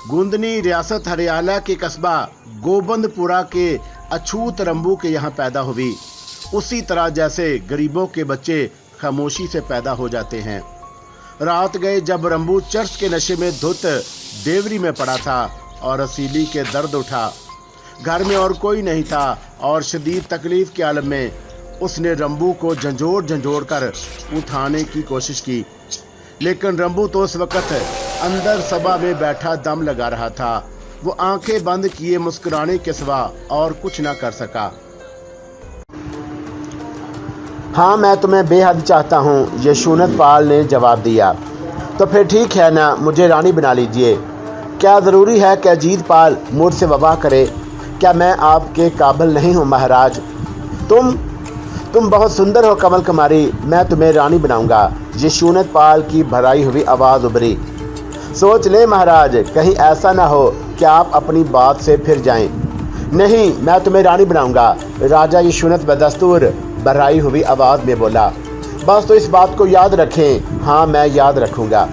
गुंदनी रियासत हरियाणा के कस्बा गोबंदपुरा के अछूत रंबू के यहाँ पैदा हुई। उसी तरह जैसे गरीबों के बच्चे खामोशी से पैदा हो जाते हैं। रात गए जब रंबू चर्च के नशे में धुत देवरी में पड़ा था और रसीली के दर्द उठा। घर में और कोई नहीं था और शदीद तकलीफ के आलम में उसने रंबू को झंझोड़ कर उठाने की कोशिश की, लेकिन रंबू तो उस वक्त अंदर सभा में बैठा दम लगा रहा था। वो आंखें बंद किए मुस्कुराने के सिवा और कुछ ना कर सका। हाँ, मैं तुम्हें बेहद चाहता हूँ, यशोनत पाल ने जवाब दिया। तो फिर ठीक है ना, मुझे रानी बना लीजिए। क्या ज़रूरी है कि अजीत पाल मुझसे विवाह करे? क्या मैं आपके काबिल नहीं हूँ महाराज? तुम बहुत सुंदर हो कमल कुमारी, मैं तुम्हें रानी बनाऊंगा। यशोनत पाल की भराई हुई आवाज़ उभरी। सोच ले महाराज, कहीं ऐसा ना हो कि आप अपनी बात से फिर जाएं। नहीं, मैं तुम्हें रानी बनाऊंगा, राजा यशोनत बदस्तूर भराई हुई आवाज़ में बोला। बस तो इस बात को याद रखें। हाँ, मैं याद रखूंगा।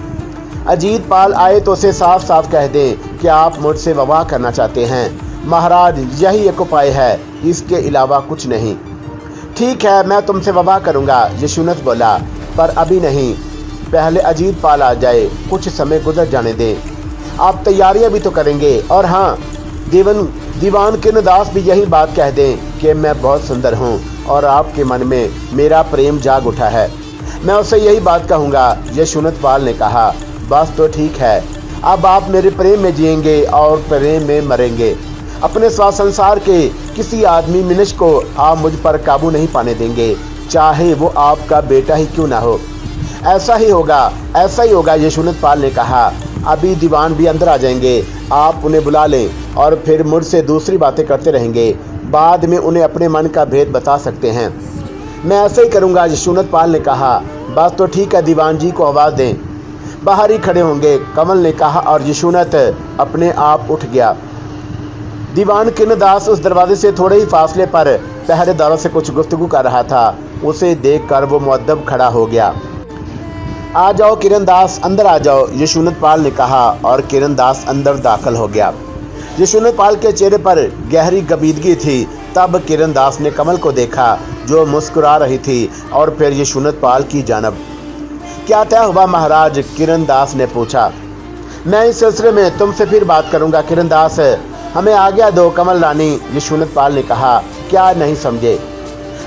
अजीत पाल आए तो उसे साफ साफ कह दें कि आप मुझसे विवाह करना चाहते हैं महाराज, यही एक उपाय है, इसके अलावा कुछ नहीं। ठीक है, मैं तुमसे विवाह करूंगा, यशोनत बोला, पर अभी नहीं, पहले अजीत पाल आ जाए, कुछ समय गुजर जाने दें। आप तैयारियां भी तो करेंगे। और हाँ, दीवान किरणदास भी यही बात कह दें कि मैं बहुत सुंदर हूँ और आपके मन में मेरा प्रेम जाग उठा है। मैं उससे यही बात कहूँगा, यशोनत पाल ने कहा। बस तो ठीक है, अब आप मेरे प्रेम में जिएंगे और प्रेम में मरेंगे। अपने स्वार्थ संसार के किसी आदमी मिनश को आप मुझ पर काबू नहीं पाने देंगे, चाहे वो आपका बेटा ही क्यों ना हो। ऐसा ही होगा, यशोनत पाल ने कहा। अभी दीवान भी अंदर आ जाएंगे, आप उन्हें बुला लें और फिर मुझसे दूसरी बातें करते रहेंगे। बाद में उन्हें अपने मन का भेद बता सकते हैं। मैं ऐसा ही करूंगा, यशोनत पाल ने कहा। बस तो ठीक है, दीवान जी को आवाज़ दें, बाहर ही खड़े होंगे, कमल ने कहा और यशोनत अपने आप उठ गया। दीवान किरणदास उस दरवाजे से थोड़े ही फासले पर पहरेदारों से कुछ गुफ्तगू कर रहा था। उसे देखकर वो मुअद्दब खड़ा हो गया। आ जाओ किरणदास, अंदर आ जाओ, यशोनत पाल ने कहा और किरणदास अंदर दाखिल हो गया। यशोनत पाल के चेहरे पर गहरी गंभीरगी थी। तब किरणदास ने कमल को देखा जो मुस्कुरा रही थी और फिर यशोनत पाल की जानब। क्या तय हुआ महाराज? किरणदास ने पूछा। मैं इस सिलसिले में तुमसे फिर बात करूंगा किरणदास, हमें आज्ञा दो कमल रानी, यशोनत पाल ने कहा। क्या नहीं समझे?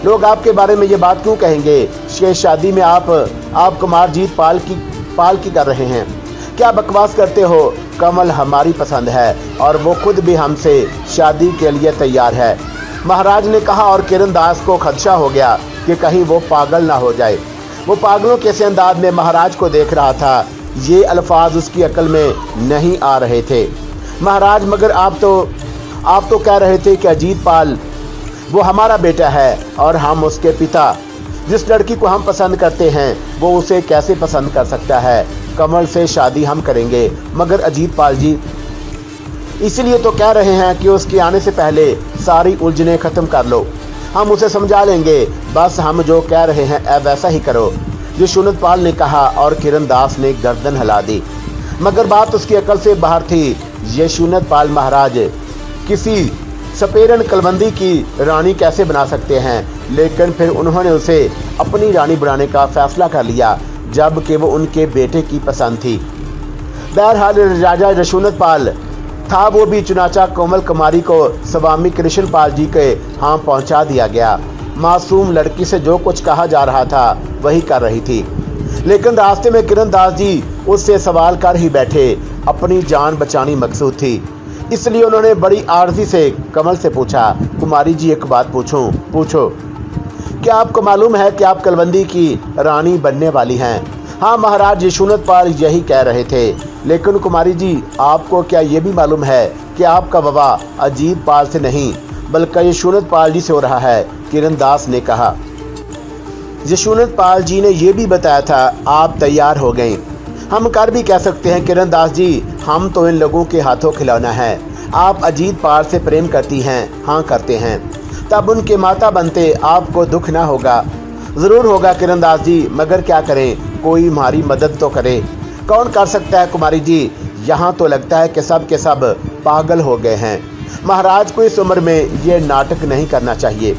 लोग आपके बारे में ये बात क्यों कहेंगे कि शादी में आप कुमार जीत पाल की कर रहे हैं? क्या बकवास करते हो? कमल हमारी पसंद है और वो खुद भी हमसे शादी के लिए तैयार है, महाराज ने कहा। और किरणदास को खदशा हो गया कि कहीं वो पागल ना हो जाए। वो पागलों के से अंदाज में महाराज को देख रहा था। ये अल्फाज उसकी अकल में नहीं आ रहे थे। महाराज, मगर आप तो कह रहे थे कि अजीत पाल वो हमारा बेटा है और हम उसके पिता। जिस लड़की को हम पसंद करते हैं वो उसे कैसे पसंद कर सकता है? कमल से शादी हम करेंगे, मगर अजीत पाल जी, इसलिए तो कह रहे हैं कि उसके आने से पहले सारी उलझनें खत्म कर लो। हम उसे समझा लेंगे, बस हम जो कह रहे हैं वैसा ही करो, यशोनत पाल ने कहा और किरणदास ने गर्दन हिला दी। मगर बात उसकी अकल से बाहर थी। यशोनत पाल महाराज किसी सपेरन कलबंदी की रानी कैसे बना सकते हैं? लेकिन फिर उन्होंने उसे अपनी रानी बनाने का फैसला कर लिया, जबकि वो उनके बेटे की पसंद थी। बहरहाल राजा यशोनत पाल था वो भी, चुनाचा कोमल कुमारी को स्वामी कृष्ण पाल जी के हाँ पहुंचा दिया गया। मासूम लड़की से जो कुछ कहा जा रहा था वही कर रही थी, लेकिन रास्ते में किरणदास जी उससे सवाल कर ही बैठे। अपनी जान बचानी मकसूद थी, इसलिए उन्होंने बड़ी आर्जी से कमल से पूछा, कुमारी जी एक बात पूछो, क्या आपको मालूम है कि आप कलबंदी की रानी बनने वाली हैं? हाँ महाराज, यशोनत पाल यही कह रहे थे। लेकिन कुमारी जी, आपको क्या ये भी मालूम है कि आपका विवाह अजीत पाल से नहीं बल्कि यशोनत पाल जी से हो रहा है? किरणदास ने कहा। यशोनत पाल जी ने यह भी बताया था। आप तैयार हो गए? हम कर भी कह सकते हैं किरणदास जी, हम तो इन लोगों के हाथों खिलौना है। आप अजीत पाल से प्रेम करती हैं? हाँ करते हैं। तब उनके माता बनते आपको दुख ना होगा? ज़रूर होगा किरणदास जी, मगर क्या करें, कोई हमारी मदद तो करे। कौन कर सकता है कुमारी जी? यहाँ तो लगता है कि सब के सब पागल हो गए हैं। महाराज को इस उम्र में ये नाटक नहीं करना चाहिए।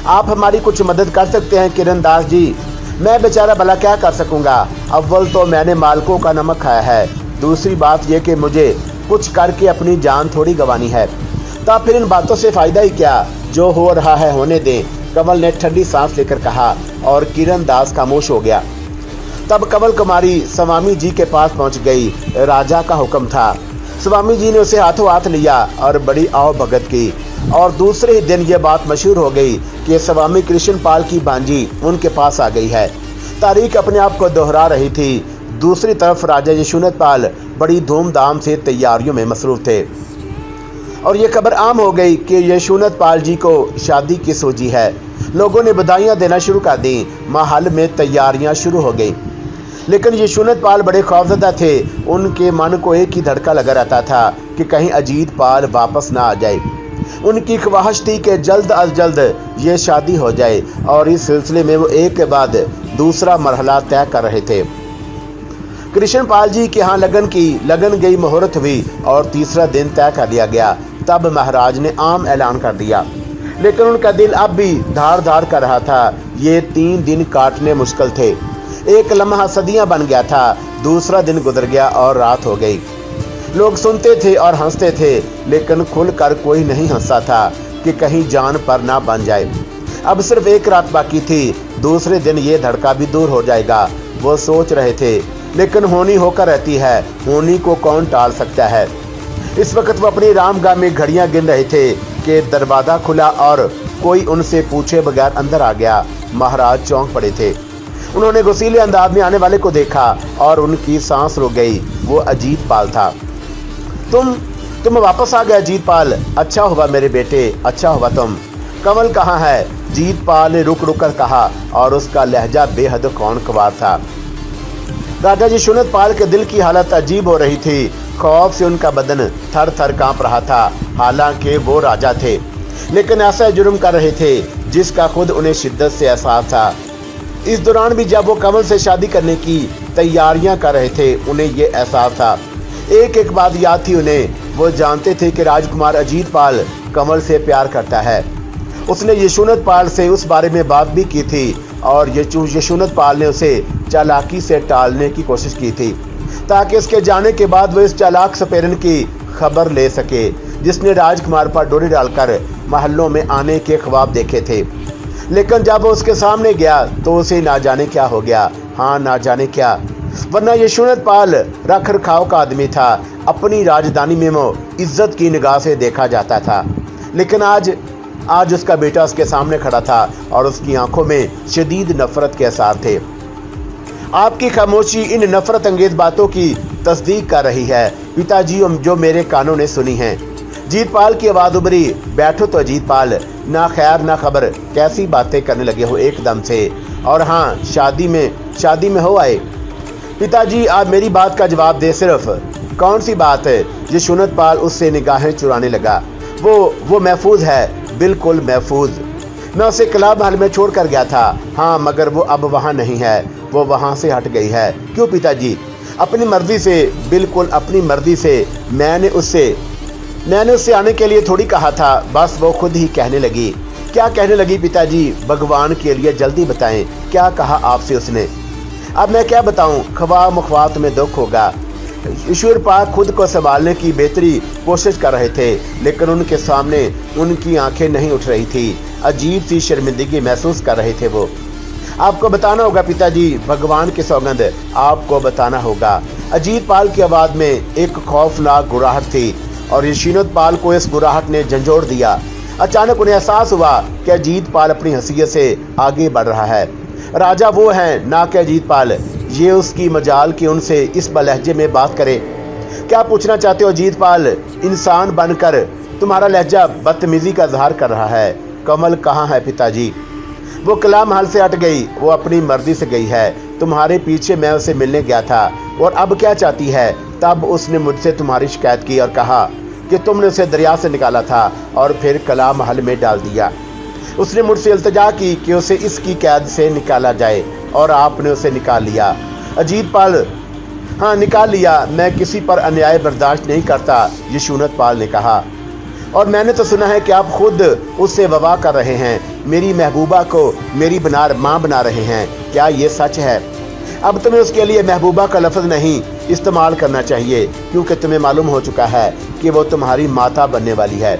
आप हमारी कुछ मदद कर सकते हैं किरण दास जी? मैं बेचारा भला क्या कर सकूंगा? अव्वल तो मैंने मालकों का नमक खाया है, दूसरी बात यह कि मुझे कुछ करके अपनी जान थोड़ी गंवानी है। तब फिर इन बातों से फायदा ही क्या? जो हो रहा है होने दें, कमल ने ठंडी सांस लेकर कहा और किरण दास खामोश हो गया। तब कमल कुमारी स्वामी जी के पास पहुंच गई। राजा का हुक्म था। स्वामी जी ने उसे हाथों हाथ लिया और बड़ी आओ भगत की। और दूसरे ही दिन यह बात मशहूर हो गई कि स्वामी कृष्णपाल की भांजी उनके पास आ गई है। तारीख अपने आप को दोहरा रही थी। दूसरी तरफ राजा यशोनतपाल बड़ी धूमधाम से तैयारियों में मसरूफ थे और ये खबर आम हो गई कि यशोनतपाल जी को शादी की सूझी है। लोगों ने बधाइयां देना शुरू कर दी। महल में तैयारियां शुरू हो गई, लेकिन यशोनतपाल बड़े खौफजदा थे। उनके मन को एक ही धड़का लगा रहता था कि कहीं अजीत पाल वापस ना आ जाए। उनकी ख्वाहिश थी कि जल्द अज जल्द ये शादी हो जाए और इस सिलसिले में वो एक के बाद दूसरा मरहला तय कर रहे थे। कृष्णपाल जी के यहाँ लगन गई, मुहूर्त हुई और तीसरा दिन तय कर लिया गया। तब महाराज ने आम ऐलान कर दिया, लेकिन उनका दिल अब भी धार धार कर रहा था। ये 3 दिन काटने मुश्किल थे। एक लम्हा सदियां बन गया था। दूसरा दिन गुजर गया और रात हो गई। लोग सुनते थे और हंसते थे, लेकिन खुलकर कोई नहीं हंसता था कि कहीं जान पर ना बन जाए। अब सिर्फ एक रात बाकी थी। दूसरे दिन ये धड़का भी दूर हो जाएगा, वो सोच रहे थे। लेकिन होनी होकर रहती है, होनी को कौन टाल सकता है। इस वक्त वो अपनी रामगाह में घड़ियां गिन रहे थे कि दरवाजा खुला और कोई उनसे पूछे बगैर अंदर आ गया। महाराज चौंक पड़े थे। उन्होंने गुस्सीले अंदाज में आने वाले को देखा और उनकी सांस रुक गई। वो अजीत पाल था। तुम वापस आ गए अजीत पाल। अच्छा हुआ मेरे बेटे, अच्छा हुआ तुम। कमल कहाँ है? जीत पाल ने रुक कर कहा और उसका लहजा बेहद कौनखवार था। राजा यशोनतपाल के दिल की हालत अजीब हो रही थी। खौफ से उनका बदन थर थर कांप रहा था। हालांकि वो राजा थे, लेकिन ऐसा जुर्म कर रहे थे जिसका खुद उन्हें शिद्दत से एहसास था। इस दौरान भी जब वो कमल से शादी करने की तैयारियां कर रहे थे, उन्हें ये एहसास था। एक एक बात याद थी उन्हें। वो जानते थे कि राजकुमार अजीत पाल कमल से प्यार करता है। उसने यशोनतपाल से उस बारे में बात भी की थी और यशोनतपाल ने उसे चालाकी से टालने की कोशिश की थी, ताकि उसके जाने के बाद वो इस चालाक सपेरन की खबर ले सके जिसने राजकुमार पर डोरी डालकर महलों में आने के ख्वाब देखे थे। लेकिन जब वो उसके सामने गया तो उसे ना जाने क्या हो गया। हाँ, ना जाने क्या, वरना यशोनतपाल रख रखाव का आदमी था। अपनी राजधानी में वो इज्जत की निगाह से देखा जाता था। लेकिन आज उसका बेटा उसके सामने खड़ा था और उसकी आंखों में शदीद नफरत के आसार थे। आपकी खामोशी इन नफरत अंगेज बातों की तस्दीक कर रही है पिताजी, जो मेरे कानों ने सुनी हैं। जीतपाल की आवाज उभरी। बैठो तो अजीतपाल, ना खैर ना खबर, कैसी बातें करने लगे हो एकदम से। और हाँ, शादी में हो आए। पिताजी, आप मेरी बात का जवाब दे। सिर्फ कौन सी बात है? यशोनतपाल उससे निगाहें चुराने लगा। वो महफूज है, बिल्कुल महफूज। मैं उसे कला महल में छोड़ कर गया था। हाँ, मगर वो अब वहाँ नहीं है, वो वहाँ से हट गई है। क्यों पिताजी? अपनी मर्जी से, बिल्कुल अपनी मर्जी से। मैंने उससे आने के लिए थोड़ी कहा था, बस वो खुद ही कहने लगी। क्या कहने लगी पिताजी? भगवान के लिए जल्दी बताएं, क्या कहा आपसे उसने? अब मैं क्या बताऊं, ख्वाह मुख्वाह तुम्हें दुख होगा। ईश्वर पाक खुद को संभालने की बेहतरी कोशिश कर रहे थे, लेकिन उनके सामने उनकी आंखें नहीं उठ रही थी। अजीब सी शर्मिंदगी महसूस कर रहे थे वो। आपको बताना होगा पिताजी, भगवान की सौगंध, आपको बताना होगा। अजीत पाल की आवाज में एक खौफनाक गुराहट थी और यशोनतपाल को इस गुराहट ने झंझोड़ दिया। अचानक उन्हें एहसास हुआ कि अजीत पाल अपनी हैसियत से आगे बढ़ रहा है। राजा वो हैं, ना कि अजीत पाल। ये उसकी मजाल कि उनसे इस लहजे में बात करे। क्या पूछना चाहते हो अजीत पाल? इंसान बनकर तुम्हारा लहजा बदतमीजी का इजहार कर रहा है। कमल कहाँ है पिताजी? वो कला महल से हट गई, वो अपनी मर्जी से गई है। तुम्हारे पीछे मैं उसे मिलने गया था। और अब क्या चाहती है? तब उसने मुझसे तुम्हारी शिकायत की और कहा कि तुमने उसे दरिया से निकाला था और फिर कला महल में डाल दिया। उसने मुझसे इल्तिजा की कि उसे इसकी कैद से निकाला जाए और आपने उसे निकाल लिया। अजीत पाल, हाँ निकाल लिया, मैं किसी पर अन्याय बर्दाश्त नहीं करता, यशूनत पाल ने कहा। और मैंने तो सुना है कि आप खुद उससे विवाह कर रहे हैं, मेरी महबूबा को मेरी माँ बना रहे हैं, क्या ये सच है? अब तुम्हें उसके लिए महबूबा का लफ्ज़ नहीं इस्तेमाल करना चाहिए, क्योंकि तुम्हें मालूम हो चुका है कि वो तुम्हारी माता बनने वाली है।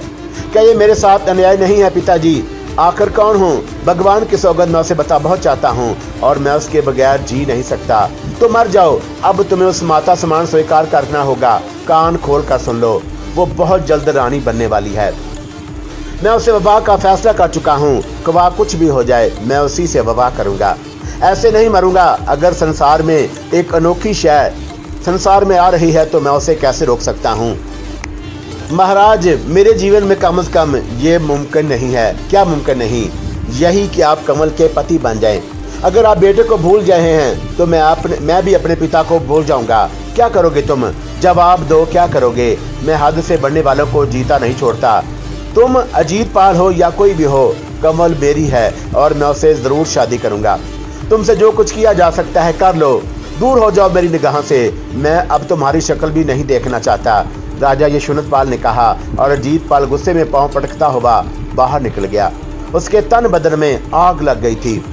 क्या ये मेरे साथ अन्याय नहीं है पिताजी? आखिर कौन हूँ? भगवान की सौगंध मैं उसे बहुत चाहता हूँ और मैं उसके बगैर जी नहीं सकता। तो मर जाओ, अब तुम्हें उस माता समान स्वीकार करना होगा। कान खोल कर सुन लो, वो बहुत जल्द रानी बनने वाली है। मैं उसे विवाह का फैसला कर चुका हूँ, ख्वाह कुछ भी हो जाए मैं उसी से विवाह करूँगा। ऐसे नहीं मरूंगा। अगर संसार में एक अनोखी शय संसार में आ रही है तो मैं उसे कैसे रोक सकता हूँ? महाराज, मेरे जीवन में कम से कम ये मुमकिन नहीं है। क्या मुमकिन नहीं? यही कि आप कमल के पति बन जाएं। अगर आप बेटे को भूल गए हैं तो मैं भी अपने पिता को भूल जाऊंगा। क्या करोगे तुम? जवाब दो, क्या करोगे? मैं हद से बढ़ने वालों को जीता नहीं छोड़ता। तुम अजीत पाल हो या कोई भी हो, कमल मेरी है और मैं उसे जरूर शादी करूंगा। तुमसे जो कुछ किया जा सकता है कर लो। दूर हो जाओ मेरी निगाह से, मैं अब तुम्हारी शक्ल भी नहीं देखना चाहता, राजा यशूनत पाल ने कहा। और अजीत पाल गुस्से में पांव पटकता हुआ बाहर निकल गया। उसके तन बदन में आग लग गई थी।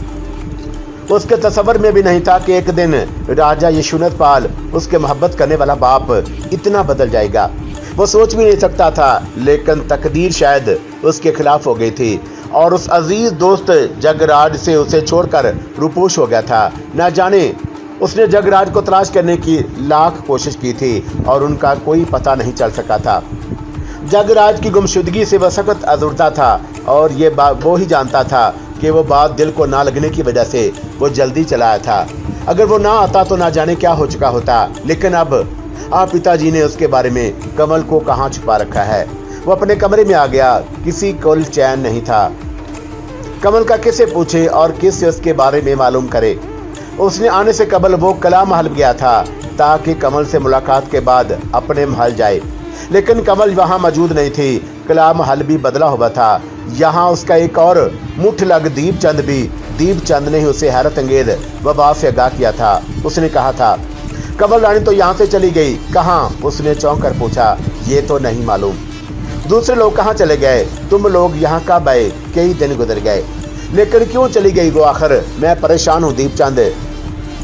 उसके तस्वर में भी नहीं था कि एक दिन राजा यशूनत पाल, उसके मोहब्बत करने वाला बाप, इतना बदल जाएगा। वो सोच भी नहीं सकता था, लेकिन तकदीर शायद उसके खिलाफ हो गई थी और उस अजीज दोस्त जगराज से उसे छोड़कर रूपोश हो गया था। न जाने उसने जगराज को तलाश करने की लाख कोशिश की थी और उनका कोई पता नहीं चल सका था। जगराज की गुमशुदगी से वह सख्त अज़ुर्दा था और ये बात वो ही जानता था कि वो बात दिल को ना लगने की वजह से वो जल्दी चला आया था। अगर वो ना आता तो ना जाने क्या हो चुका होता। लेकिन अब पिताजी ने उसके बारे में कमल को कहाँ छुपा रखा है। वो अपने कमरे में आ गया। किसी को चैन नहीं था। कमल का किसे पूछे और किससे उसके बारे में मालूम करे। उसने आने से कबल वो कला महल गया था ताकि कमल से मुलाकात के बाद अपने महल जाए, लेकिन कमल वहाँ मौजूद नहीं थी। कला महल भी बदला हुआ था। यहाँ उसका एक और मुठ लग दीपचंद ने उसे हैरत अंगेज वबा से आगाह किया था। उसने कहा था, कमल रानी तो यहाँ से चली गई। कहाँ? उसने चौंक कर पूछा। ये तो नहीं मालूम। दूसरे लोग कहाँ चले गए? तुम लोग यहाँ कब आए? कई दिन गुजर गए, लेकिन क्यों चली गई वो आखिर? मैं परेशान हूँ दीपचंद।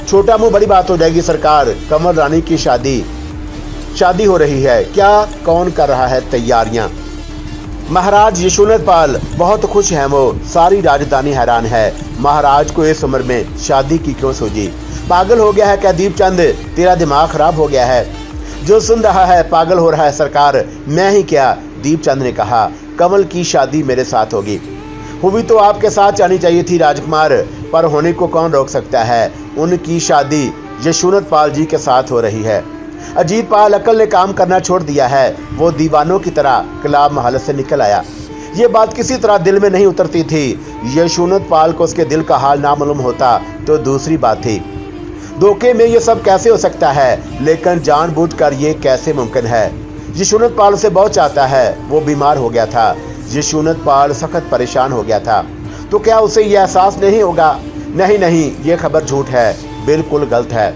छोटा मुंह बड़ी बात हो जाएगी सरकार। कमल रानी की शादी हो रही है। क्या? कौन कर रहा है तैयारियां? महाराज यशूनत पाल बहुत खुश हैं। वो सारी राजधानी हैरान है। महाराज को इस उम्र में शादी की क्यों सूझी? पागल हो गया है क्या दीपचंद? तेरा दिमाग खराब हो गया है? जो सुन रहा है पागल हो रहा है सरकार। मैं ही क्या? दीपचंद ने कहा, कमल की शादी मेरे साथ होगी। हुई तो आपके साथ जानी चाहिए थी राजकुमार, पर होने को कौन रोक सकता है? उनकी शादी यशूनत पाल जी के साथ हो रही है। अजीत पाल अकल ने काम करना छोड़ दिया है। वो दीवानों की तरह कला महल से निकल आया। ये बात किसी तरह दिल में नहीं उतरती थी। यशूनत पाल को उसके दिल का हाल ना मालूम होता तो दूसरी बात थी। धोखे में ये सब कैसे हो सकता है, लेकिन जानबूझकर ये कैसे मुमकिन है? यशूनत पाल उसे बहुत चाहता है। वो बीमार हो गया था। यशूनत पाल सख्त परेशान हो गया था। तो क्या उसे यह एहसास नहीं होगा? नहीं, ये खबर झूठ है, बिल्कुल गलत है।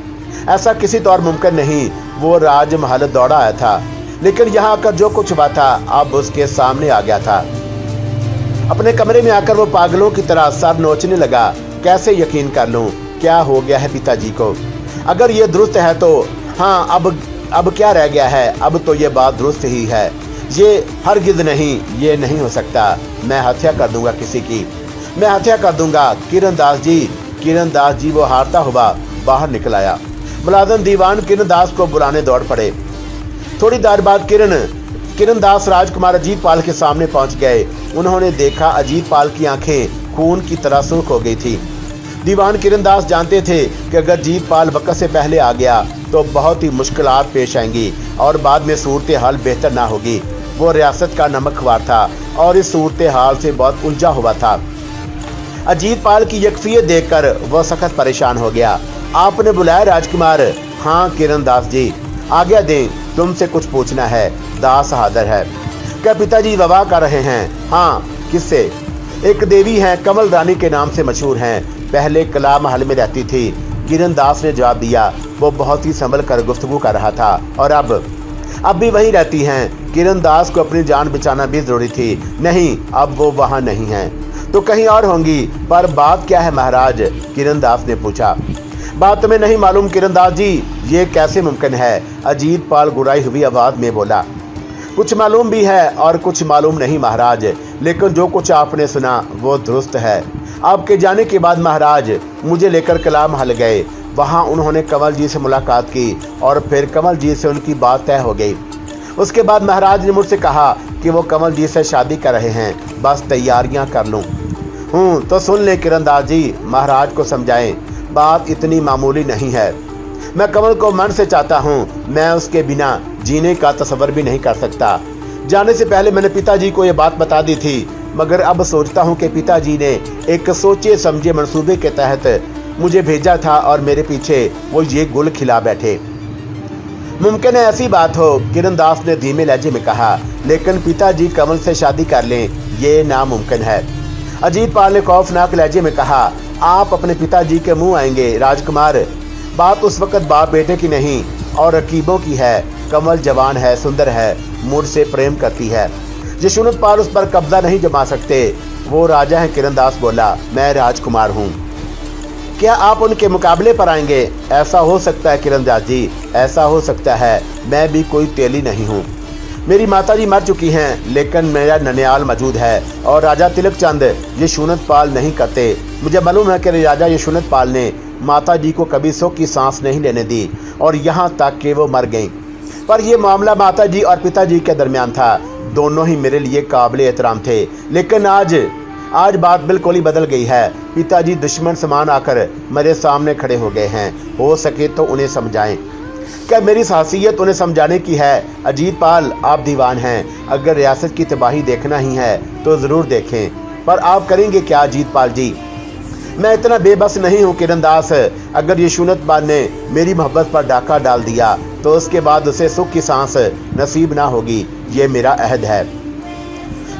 ऐसा किसी तौर मुमकिन नहीं। वो राजमहल दौड़ा आया था, लेकिन यहाँ आकर जो कुछ हुआ था अब उसके सामने आ गया था। अपने कमरे में आकर वो पागलों की तरह सर नोचने लगा। कैसे यकीन कर लूं क्या हो गया है पिताजी को? अगर ये दुरुस्त है तो हाँ, अब क्या रह गया है? अब तो ये बात दुरुस्त ही है। ये हरगिज नहीं, ये नहीं हो सकता। मैं हत्या कर दूंगा किसी की, मैं हत्या कर दूंगा। किरण दास जी वो हारता हुआ बाहर निकल आया। मुलाजिम दीवान किरण दास को बुलाने दौड़ पड़े। थोड़ी देर बाद किरण दास राजकुमार अजीत पाल के सामने पहुंच गए। उन्होंने देखा अजीत पाल की आंखें खून की तरह सुर्ख हो गई थी। दीवान किरण दास जानते थे कि अगर अजीत पाल वक्त से पहले आ गया तो बहुत ही मुश्किलात पेश आएंगी और बाद में सूरत हाल बेहतर ना होगी। वो रियासत का नमकख्वार था और इस सूरत हाल से बहुत उलझा हुआ था। अजीत पाल की यकफियत देखकर वह सख्त परेशान हो गया। आपने बुलाया राजकुमार? हाँ किरण दास जी, आज्ञा दें, तुमसे कुछ पूछना है। दास हाजिर है। क्या पिताजी विवाह कर रहे हैं? हाँ। किससे? एक देवी हैं, कमल रानी के नाम से मशहूर हैं। पहले कला महल में रहती थी। किरण दास ने जवाब दिया। वो बहुत ही संभल कर गुफ्तगू कर रहा था। और अब भी वहीं रहती हैं। किरण दास को अपनी जान बचाना भी जरूरी थी। नहीं, अब वो वहाँ नहीं है तो कहीं और होंगी। पर बात क्या है महाराज? किरण दास ने पूछा। बात तुम्हें नहीं मालूम किरण दास जी? ये कैसे मुमकिन है? अजीत पाल गुड़ाई हुई आवाज में बोला। कुछ मालूम भी है और कुछ मालूम नहीं महाराज, लेकिन जो कुछ आपने सुना वो दुरुस्त है। आपके जाने के बाद महाराज मुझे लेकर कला महल गए। वहाँ उन्होंने कमल जी से मुलाकात की और फिर कमल जी से उनकी बात तय हो गई। उसके बाद महाराज ने मुझसे कहा कि वो कमल जी से शादी कर रहे हैं, बस तैयारियां कर लूं। तो सुन ले किरण दास जी, महाराज को समझाएं, बात इतनी मामूली नहीं है। मैं कमल को मन से चाहता हूँ। मैं उसके बिना जीने का तस्वर भी नहीं कर सकता। जाने से पहले मैंने पिताजी को ये बात बता दी थी, मगर अब सोचता हूँ कि पिताजी ने एक सोचे समझे मंसूबे के तहत मुझे भेजा था और मेरे पीछे वो ये गुल खिला बैठे। मुमकिन है ऐसी बात हो, किरण दास ने धीमे लहजे में कहा, लेकिन पिताजी कमल से शादी कर लें ये नामुमकिन है। अजीत पाल ने खौफनाक लहजे में कहा, आप अपने पिताजी के मुंह आएंगे राजकुमार। बात उस वक्त बाप बेटे की नहीं और रकीबों की है। कमल जवान है, सुंदर है, मुझसे प्रेम करती है। यशवंत पाल उस पर कब्जा नहीं जमा सकते। वो राजा है। किरण दास बोला, मैं राजकुमार हूँ। क्या आप उनके मुकाबले पर आएंगे? ऐसा हो सकता है किरण दास जी, ऐसा हो सकता है। मैं भी कोई तेली नहीं हूँ। मेरी माताजी मर चुकी हैं, लेकिन मेरा ननियाल मौजूद है और राजा तिलक चंद यशवंत पाल नहीं करते। मुझे मालूम है कि राजा यशवंत पाल ने माताजी को कभी सुख की सांस नहीं लेने दी और यहाँ तक कि वो मर गईं। पर यह मामला माताजी और पिताजी के दरमियान था। दोनों ही मेरे लिए काबिल एहतराम थे, लेकिन आज बात बिल्कुल ही बदल गई है। पिताजी दुश्मन समान आकर मेरे सामने खड़े हो गए हैं। हो सके तो उन्हें समझाएं। क्या मेरी खासियत उन्हें समझाने की है? अजीत पाल, आप दीवान हैं। अगर रियासत की तबाही देखना ही है तो जरूर देखें, पर आप करेंगे क्या अजीत पाल जी? मैं इतना बेबस नहीं हूँ किरण दास। अगर यशवंत पाल ने मेरी मोहब्बत पर डाका डाल दिया तो उसके बाद उसे सुख की सांस नसीब ना होगी। ये मेरा अहद है।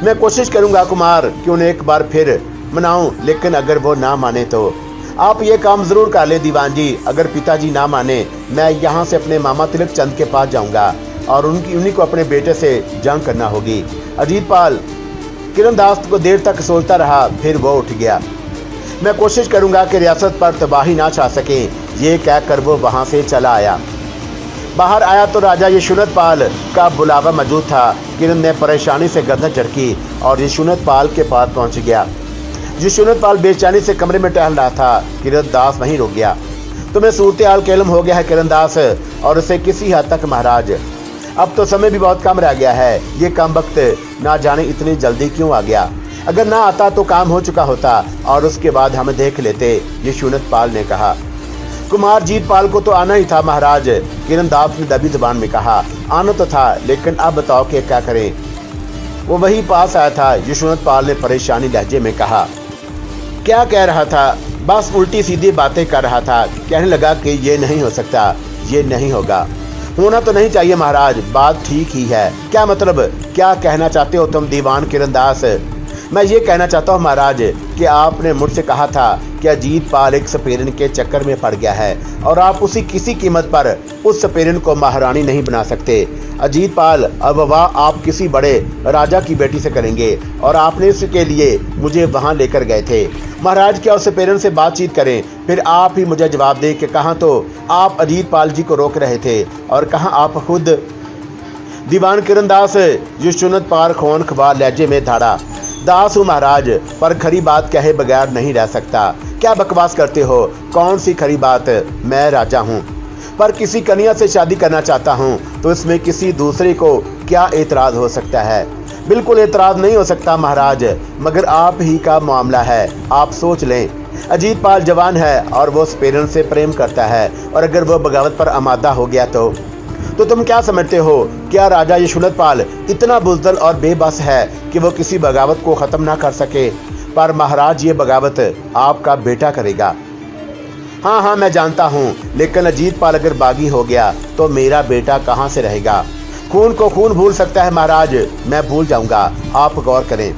मैं कोशिश करूंगा कुमार कि उन्हें एक बार फिर मनाऊं, लेकिन अगर वो ना माने तो आप ये काम जरूर कर ले दीवान जी। अगर पिताजी ना माने, मैं यहाँ से अपने मामा तिलक चंद के पास जाऊंगा और उन्हीं को अपने बेटे से जंग करना होगी। अजीत पाल किरण दास को देर तक सोचता रहा, फिर वो उठ गया। मैं कोशिश करूंगा कि रियासत पर तबाही ना छा सके, ये कहकर वो वहां से चला आया। बाहर आया तो राजा यशवंत पाल का बुलावा मौजूद था। किरण ने परेशानी से गर्दन झटकी और यशवंत पाल के पास पहुंच गया। यशवंत पाल बेचैनी से कमरे में टहल रहा था। किरण दास वहीं रुक गया। तुम्हें सूरत हाल का इल्म हो गया है किरण दास, और उसे किसी हद तक महाराज। अब तो समय भी बहुत कम रह गया है। ये कम वक्त ना जाने इतनी जल्दी क्यों आ गया। अगर ना आता तो काम हो चुका होता और उसके बाद हमें देख लेते, यशवंत पाल ने कहा। कुमार जीत पाल को तो आना ही था महाराज, किरण दास ने दबी जुबान में कहा। आना तो था, लेकिन अब बताओ कि क्या करें। वो वही पास आया था, यशवंत पाल ने परेशानी लहजे में कहा। क्या कह रहा था? बस उल्टी सीधी बातें कर रहा था। कहने लगा कि ये नहीं हो सकता, ये नहीं होगा। होना तो नहीं चाहिए महाराज, बात ठीक ही है। क्या मतलब? क्या कहना चाहते हो तुम दीवान किरण दास? मैं ये कहना चाहता हूँ महाराज कि आपने मुझसे कहा था कि अजीत पाल एक सपेरन के चक्कर में पड़ गया है और आप उसी किसी कीमत पर उस सपेरन को महारानी नहीं बना सकते। अजीत पाल, अब वाह आप किसी बड़े राजा की बेटी से करेंगे और आपने इसके लिए मुझे वहाँ लेकर गए थे। महाराज क्या उस सपेरन से बातचीत करें, फिर आप ही मुझे जवाब दें कि कहाँ तो आप अजीत पाल जी को रोक रहे थे और कहाँ आप खुद। दीवान किरण दास, यशवंत पाल खोन खबा लहजे में धाड़ा। दास हूँ महाराज, पर खरी बात कहे बगैर नहीं रह सकता। क्या बकवास करते हो? कौन सी खरी बात? मैं राजा हूँ, पर किसी कन्या से शादी करना चाहता हूँ तो इसमें किसी दूसरे को क्या एतराज हो सकता है? बिल्कुल एतराज नहीं हो सकता महाराज, मगर आप ही का मामला है। आप सोच लें, अजीत पाल जवान है और वो सपेरन से प्रेम करता है, और अगर वो बगावत पर आमादा हो गया तो तुम क्या समझते हो? क्या राजा यशवंत पाल इतना बुज़दिल और बेबस है कि वो किसी बगावत को ख़त्म ना कर सके? पर महाराज, ये बगावत आपका बेटा करेगा। हाँ, मैं जानता हूँ, लेकिन अजीत पाल अगर बागी हो गया तो मेरा बेटा कहाँ से रहेगा? खून को खून भूल सकता है महाराज, मैं भूल जाऊँगा। आप गौर करें।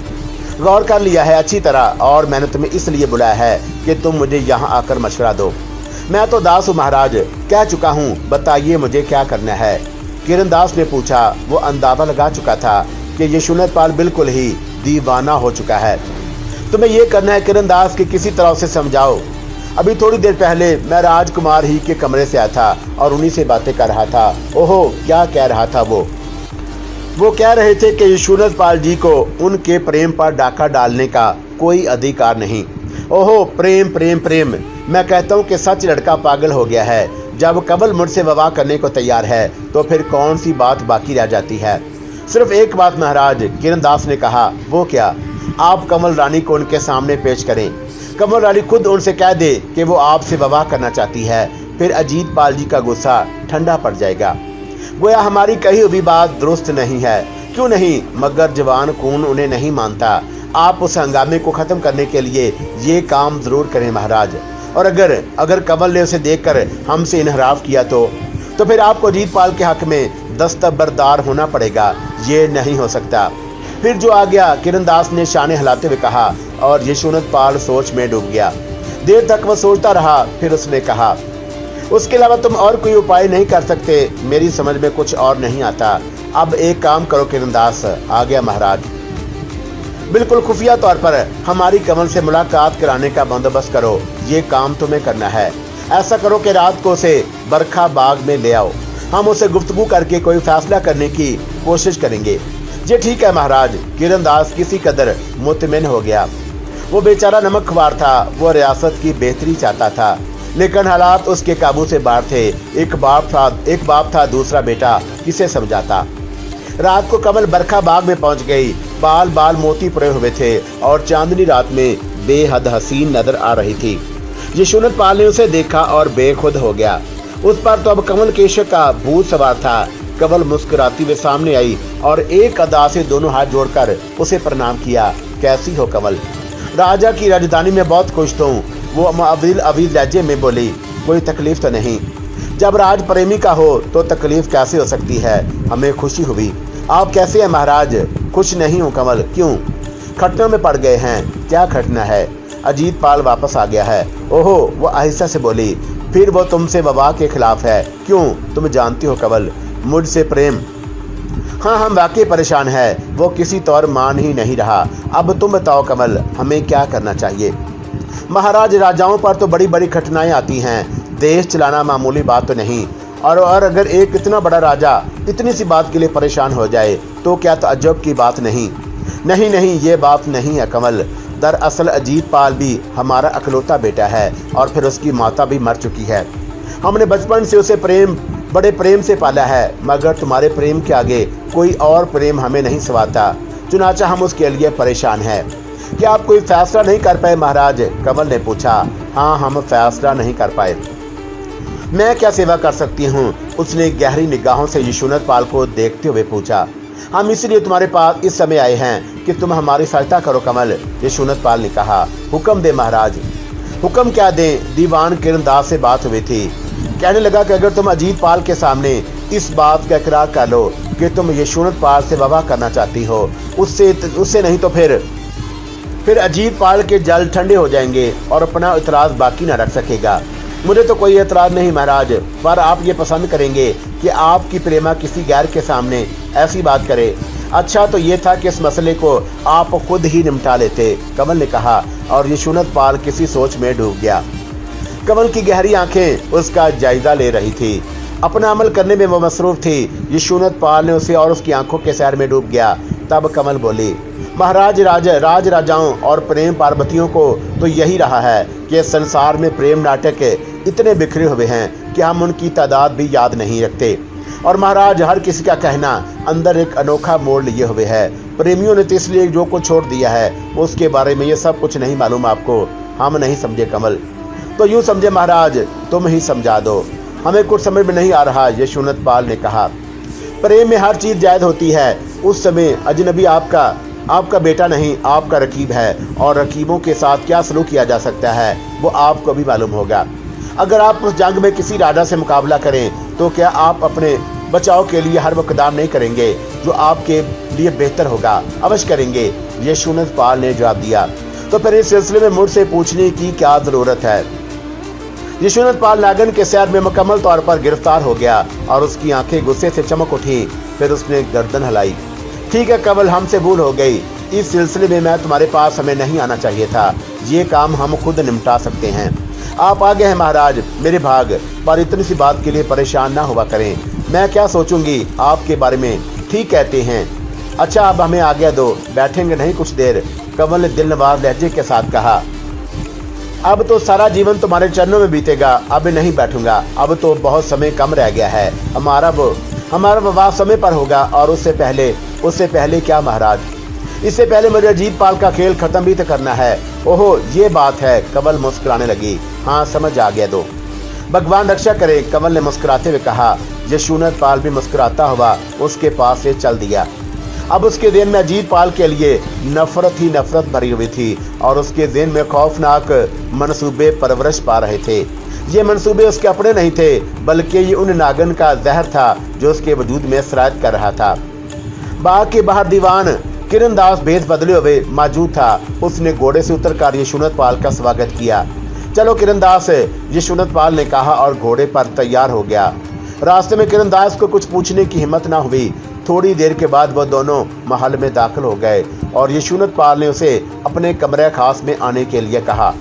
गौर कर लिया है अच्छी तरह, और मैंने तुम्हें इसलिए बुलाया है कि तुम मुझे यहाँ आकर मशवरा दो। मैं तो दास हूँ महाराज, कह चुका हूँ, बताइए मुझे क्या करना है। किरणदास ने पूछा। वो अंदाजा लगा चुका था कि यशोनतपाल बिल्कुल ही दीवाना हो चुका है। तुम्हें ये करना है किरणदास कि किसी तरह से समझाओ। अभी थोड़ी देर पहले मैं राजकुमार ही के कमरे से आया था और उन्हीं से बातें कर रहा था। ओहो, क्या कह रहा था वो कह रहे थे कि यशोनतपाल जी को उनके प्रेम पर डाका डालने का कोई अधिकार नहीं। ओहो, प्रेम प्रेम प्रेम, मैं कहता हूँ कि सच लड़का पागल हो गया है। जब कमल मुझसे विवाह करने को तैयार है तो फिर कौन सी बात बाकी रह जाती है। सिर्फ एक बात महाराज, किरणदास ने कहा। वो क्या? आप कमल रानी को उनके सामने पेश करें। कमल रानी खुद उनसे कह दे कि वो आपसे विवाह करना चाहती है, फिर अजीत पाल जी का गुस्सा ठंडा पड़ जाएगा। गोया हमारी कही हुई बात दुरुस्त नहीं है। क्यों नहीं, मगर जवान खून उन्हें नहीं मानता। आप उस हंगामे को खत्म करने के लिए ये काम जरूर करें महाराज। और अगर कमल ने उसे देखकर हमसे इनहराफ किया तो फिर आपको अजीत पाल के हक में दस्तबरदार होना पड़ेगा। ये नहीं हो सकता। फिर जो आ गया, किरणदास ने शाने हिलाते हुए कहा, और यशोनतपाल सोच में डूब गया। देर तक वह सोचता रहा, फिर उसने कहा, उसके अलावा तुम और कोई उपाय नहीं कर सकते? मेरी समझ में कुछ और नहीं आता। अब एक काम करो किरणदास। आ गया महाराज। बिल्कुल खुफिया तौर पर हमारी कमल से मुलाकात कराने का बंदोबस्त करो। ये काम तुम्हें करना है। ऐसा करो कि रात को उसे बरखा बाग में ले आओ। हम उसे गुफ्तगू करके कोई फैसला करने की कोशिश करेंगे। ये ठीक है महाराज। किरणदास किसी कदर मुतमिन हो गया। वो बेचारा नमक ख्वार था। वो रियासत की बेहतरी चाहता था, लेकिन हालात उसके काबू से बाहर थे। एक बाप था, दूसरा बेटा किसे समझाता। रात को कमल बरखा बाग में पहुंच गई। बाल बाल मोती पड़े हुए थे और चांदनी रात में बेहद हसीन नजर आ रही थी। यशोनतपाल ने उसे देखा और बेखुद हो गया। उस पर तो अब कमल के इश्क का भूत सवार था। कमल मुस्कुराती हुए सामने आई और एक अदा से दोनों हाथ जोड़कर उसे प्रणाम किया। कैसी हो कमल? राजा की राजधानी में बहुत खुश हूँ, वो अवील लहजे में बोली। कोई तकलीफ तो नहीं? जब राज प्रेमी का हो तो तकलीफ कैसे हो सकती है? हमें खुशी हुई। आप कैसे हैं महाराज? खुश नहीं हूँ कमल। क्यों? खटनों में पड़ गए हैं। क्या खटना है? अजीत पाल वापस आ गया है। ओहो, वो आहिस्ता से बोली। फिर वो तुमसे विवाह के खिलाफ है। क्यों? तुम जानती हो कमल, मुझसे प्रेम। हाँ, हम वाकई परेशान हैं। वो किसी तौर मान ही नहीं रहा। अब तुम बताओ कमल, हमें क्या करना चाहिए? महाराज, राजाओं पर तो बड़ी बड़ी घटनाएं आती हैं। देश चलाना मामूली बात तो नहीं। और अगर एक इतना बड़ा राजा इतनी सी बात के लिए परेशान हो जाए तो क्या ताज्जुब की बात नहीं? नहीं, ये बात नहीं है कमल। दरअसल अजीत पाल भी हमारा अकलौता बेटा है और फिर उसकी माता भी मर चुकी है। हमने बचपन से उसे बड़े प्रेम से पाला है, मगर तुम्हारे प्रेम के आगे कोई और प्रेम हमें नहीं सवाता। चुनाचा हम उसके लिए परेशान हैं। क्या आप कोई फैसला नहीं कर पाए महाराज? कमल ने पूछा। हाँ, हम फैसला नहीं कर पाए। मैं क्या सेवा कर सकती हूँ? उसने गहरी निगाहों से यशोनतपाल को देखते हुए पूछा। हम इसलिए तुम्हारे पास इस समय आए हैं कि तुम हमारी सहायता करो कमल। यशोनतपाल ने कहा। हुक्म दे महाराज। हुक्म क्या दें? दीवान किरणदास से बात हुई थी। कहने लगा कि अगर तुम अजीत पाल के सामने इस बात का इकरार कर लो कि तुम यशोनतपाल से विवाह करना चाहती हो, उससे नहीं तो फिर अजीत पाल के जल ठंडे हो जाएंगे और अपना इतराज बाकी न रख सकेगा। मुझे तो कोई एतराज नहीं महाराज, पर आप ये पसंद करेंगे कि आपकी प्रेमा किसी गैर के सामने ऐसी बात करे? अच्छा तो ये था कि इस मसले को आप खुद ही निपटा लेते, कमल ने कहा। और यशोनतपाल किसी सोच में डूब गया। कमल की गहरी आंखें उसका जायजा ले रही थी। अपना अमल करने में वो मसरूफ थी। यशोनतपाल ने उसे और उसकी आंखों के सैर में डूब गया। तब कमल बोली। महाराज, राजाओं और प्रेम पार्वतियों को तो यही रहा है कि संसार में प्रेम नाटक इतने बिखरे हुए हैं कि हम उनकी तादाद भी याद नहीं रखते। और महाराज, हर किसी का कहना अंदर एक अनोखा मोड़ लिए हुए है। प्रेमियों ने तो इसलिए जो कुछ छोड़ दिया है उसके बारे में ये सब कुछ नहीं मालूम आपको। हम नहीं समझे कमल। तो यूं समझे महाराज, तुम ही समझा दो। हमें कुछ समझ में नहीं आ रहा, यशोनतपाल ने कहा। प्रेम में हर चीज जायज होती है। उस समय अजनबी आपका बेटा नहीं, आपका रकीब है। और रकीबों के साथ क्या सलूक किया जा सकता है वो आपको भी मालूम होगा। अगर आप उस जंग में किसी राजा से मुकाबला करें तो क्या आप अपने बचाव के लिए हर वो इक़दाम नहीं करेंगे जो आपके लिए बेहतर होगा? अवश्य करेंगे, यशोनतपाल ने जवाब दिया। तो फिर इस सिलसिले में मुझसे पूछने की क्या जरूरत है? यशवंत पाल नागन के शहर में मुकम्मल तौर पर गिरफ्तार हो गया और उसकी आंखें गुस्से से चमक उठी। फिर उसने गर्दन हिलाई। ठीक है कमल, हमसे भूल हो गई। इस सिलसिले में मैं तुम्हारे पास हमें नहीं आना चाहिए था। ये काम हम खुद निपटा सकते हैं। आप आगे हैं महाराज, मेरे भाग, पर इतनी सी बात के लिए परेशान ना हुआ करें। मैं क्या सोचूंगी आपके बारे में। ठीक कहते हैं। अच्छा अब हमें आज्ञा दो, बैठेंगे नहीं कुछ देर? कमल ने दिलनवाज लहजे के साथ कहा। अब तो सारा जीवन तुम्हारे चरणों में बीतेगा। अब नहीं बैठूंगा। अब तो बहुत समय कम रह गया है। हमारा विवाह समय पर होगा और उससे पहले क्या महाराज? इससे पहले मुझे अजीत पाल का खेल खत्म भी तो करना है। ओहो ये बात है। कमल मुस्कुराने लगी। हाँ समझ आ गया दो। भगवान रक्षा करे, कमल ने मुस्कुराते हुए कहा। यशवंत पाल भी मुस्कुराता हुआ उसके पास से चल दिया। अब उसके दिल में अजीत पाल के लिए नफरत ही नफरत भरी हुई थी और उसके दिल में खौफनाक मंसूबे परवरिश पा रहे थे। ये मंसूबे उसके अपने नहीं थे, बल्कि ये उन नागन का जहर था जो उसके वजूद में सरायत कर रहा था। बाग के बाहर दीवान किरण दास भेद बदले हुए मौजूद था। उसने घोड़े से उतरकर यशवंत पाल का स्वागत किया। चलो किरण दास, यशवंत पाल ने कहा और घोड़े पर तैयार हो गया। रास्ते में किरण दास को कुछ पूछने की हिम्मत न हुई। थोड़ी देर के बाद वह दोनों महल में दाखिल हो गए और यशवंत पाल ने उसे अपने कमरे खास में आने के लिए कहा।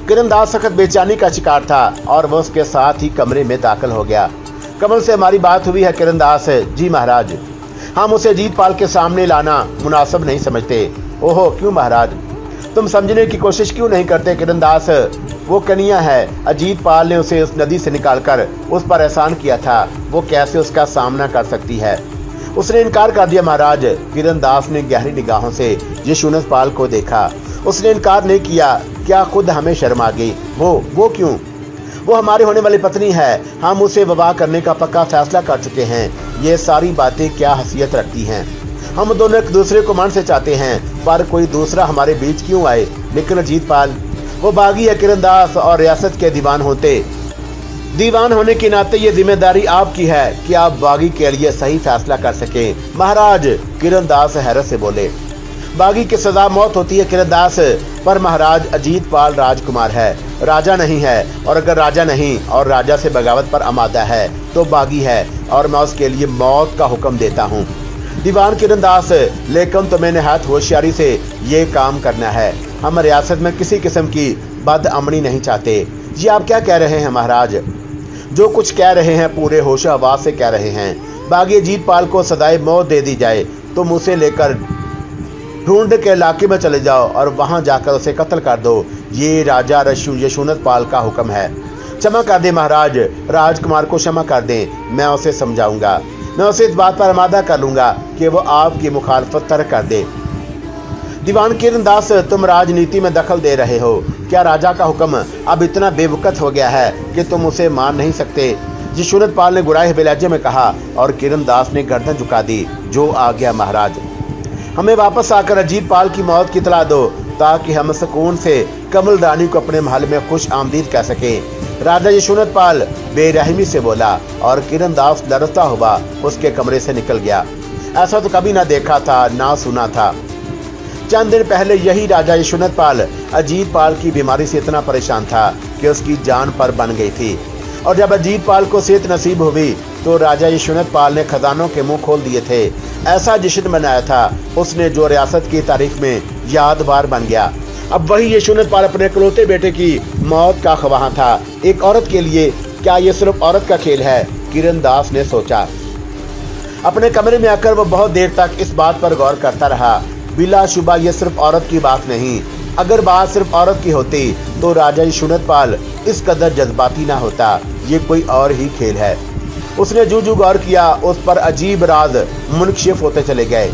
किरण दास सख्त बेचैनी का शिकार था और वह उसके साथ ही कमरे में दाखिल हो गया। कमल से हमारी बात हुई है किरण दास? जी महाराज। हम उसे अजीत पाल के सामने लाना मुनासिब नहीं समझते। ओहो क्यों महाराज? तुम समझने की कोशिश क्यों नहीं करते किरण दास? वो कन्या है। अजीत पाल ने उसे उस नदी से निकालकर उस पर एहसान किया था। वो कैसे उसका सामना कर सकती है? उसने इनकार कर दिया महाराज। किरण दास ने गहरी निगाहों से यशवंत पाल को देखा। उसने इनकार नहीं किया। क्या खुद हमें शर्म आ गई? वो क्यों? वो हमारी होने वाली पत्नी है। हम उसे विवाह करने का पक्का फैसला कर चुके हैं। ये सारी बातें क्या हैसियत रखती हैं? हम दोनों एक दूसरे को मन से चाहते हैं, पर कोई दूसरा हमारे बीच क्यों आए? लेकिन अजीत पाल वो बागी है किरण दास और रियासत के दीवान होने के नाते ये जिम्मेदारी आपकी है कि आप बागी के लिए सही फैसला कर सके। महाराज, किरण दास हैरत से बोले। बागी की सजा मौत होती है किरण दास, पर महाराज अजीत पाल राजकुमार है, राजा नहीं है। और अगर राजा नहीं और राजा से बगावत पर आमादा है तो बागी है और मैं उसके लिए मौत का हुक्म देता हूँ। दीवान किरण दास, लेकिन तुम्हें निहायत होशियारी से ये काम करना है। हम रियासत में किसी किस्म की बदअमनी नहीं चाहते। ये आप क्या कह रहे हैं महाराज? जो कुछ कह रहे हैं पूरे होशो हवास से कह रहे हैं। बागी अजीत पाल को सदाए मौत दे दी जाए। तुम उसे लेकर ढूंढ के इलाके में चले जाओ और वहां जाकर उसे कत्ल कर दो। ये राजा यशवंत पाल का हुक्म है। क्षमा कर दे महाराज, राजकुमार को क्षमा कर दें। मैं उसे समझाऊंगा। मैं उसे इस बात पर आमादा कर लूंगा कि वो आपकी मुखालफत तर्क कर दे। दीवान किरण दास, तुम राजनीति में दखल दे रहे हो। क्या राजा का हुक्म अब इतना बेवकूफ हो गया है कि तुम उसे मान नहीं सकते? यशवंत पाल ने गुराए हुए लहजे में कहा और किरण दास ने गर्दन झुका दी। जो आ गया महाराज। हमें वापस आकर अजीत पाल की मौत की इतला दो ताकि हम सुकून से कमल रानी को अपने महल में खुश आमदीद कह सके। राजा यशवंत पाल बेरहमी से बोला और किरण दास लड़ता हुआ उसके कमरे से निकल गया। ऐसा तो कभी ना देखा था ना सुना था। चंद दिन पहले यही राजा यशवंत पाल अजीत पाल की बीमारी से इतना परेशान था कि उसकी जान पर बन गई थी। और जब अजीत पाल को सेहत नसीब हुई तो राजा यशवंत पाल ने खजानों के मुंह खोल दिए थे। ऐसा जश्न मनाया था उसने जो रियासत की तारीख में यादगार बन गया। अब वही यशवंत पाल अपने इकलौते बेटे की मौत का खवाह था। एक औरत के लिए क्या ये सिर्फ औरत का खेल है? किरण दास ने सोचा। अपने कमरे में आकर वो बहुत देर तक इस बात पर गौर करता रहा। बिलाशुबा ये सिर्फ औरत की बात नहीं। अगर बात सिर्फ औरत की होती तो राजा यशवंत पाल इस कदर जज्बाती ना होता। ये कोई और ही खेल है। उसने जू गौर किया, उस पर अजीब राज मुनकशिफ होते चले गए।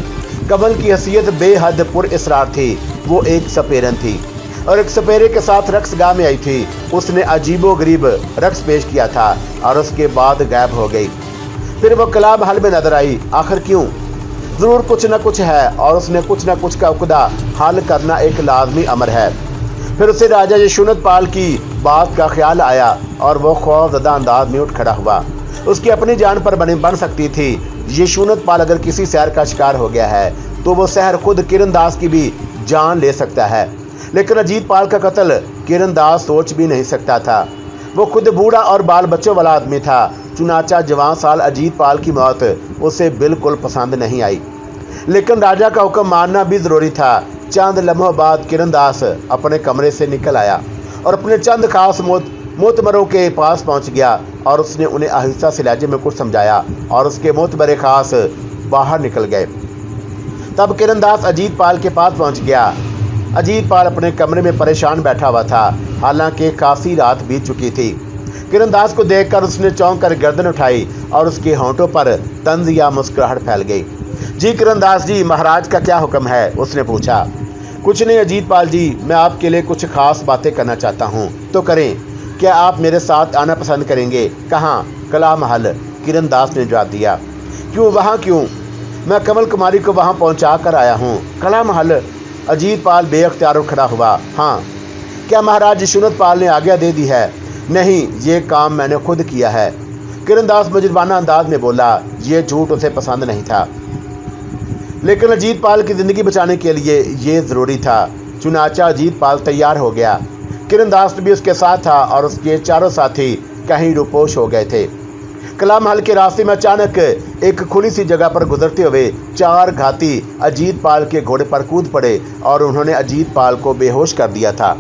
कमल की हैसियत बेहद पुरअसरार थी। वो एक सपेरन थी और एक सपेरे के साथ रक्स गाह में आई थी। उसने अजीबो गरीब रक्स पेश किया था और उसके बाद गायब हो गई। फिर वो कला महल में नजर आई। आखिर क्यों? जरूर कुछ न कुछ है और उसने कुछ न कुछ का उकदा हल करना एक लाजमी अमर है। फिर उसे राजा यशवंत पाल की बात का ख्याल आया और वो खौफजदा अंदाज में उठ खड़ा हुआ। उसकी अपनी जान पर बन सकती थी। यशवंत पाल अगर किसी शहर का शिकार हो गया है तो वो शहर खुद किरण दास की भी जान ले सकता है। लेकिन अजीत पाल का कत्ल किरण दास सोच भी नहीं सकता था। वो खुद बूढ़ा और बाल बच्चों वाला आदमी था। चुनाचा जवान साल अजीत पाल की मौत उसे बिल्कुल पसंद नहीं आई, लेकिन राजा का हुक्म मानना भी जरूरी था। चंद लम्हों बाद किरणदास अपने कमरे से निकल आया और अपने चंद खास मोतबरों के पास पहुंच गया और उसने उन्हें आहिस्ता से लहजे में कुछ समझाया और उसके मोतबरे खास बाहर निकल गए। तब किरणदास अजीत पाल के पास पहुंच गया। अजीत पाल अपने कमरे में परेशान बैठा हुआ था, हालांकि काफी रात बीत चुकी थी। किरणदास को देखकर उसने चौंक कर गर्दन उठाई और उसके होंठों पर तंज या मुस्कुराहट फैल गई। जी किरणदास जी, महाराज का क्या हुक्म है? उसने पूछा। कुछ नहीं अजीत पाल जी, मैं आपके लिए कुछ खास बातें करना चाहता हूँ। तो करें, क्या आप मेरे साथ आना पसंद करेंगे? कहाँ? कला महल, किरणदास ने जवाब दिया। क्यों, वहाँ क्यों? मैं कमल कुमारी को वहाँ पहुँचा कर आया हूँ। कला महल? अजीत पाल बेअख्तियार खड़ा हुआ। हाँ। क्या महाराज यशोनत पाल ने आज्ञा दे दी है? नहीं, ये काम मैंने खुद किया है। किरणदास मजरबाना अंदाज में बोला। ये झूठ उसे पसंद नहीं था, लेकिन अजीत पाल की जिंदगी बचाने के लिए ये जरूरी था। चुनाचा अजीत पाल तैयार हो गया। किरणदास भी उसके साथ था और उसके चारों साथी कहीं रूपोश हो गए थे। कला महल के रास्ते में अचानक एक खुली सी जगह पर गुजरते हुए 4 घाती अजीत पाल के घोड़े पर कूद पड़े और उन्होंने अजीत पाल को बेहोश कर दिया था।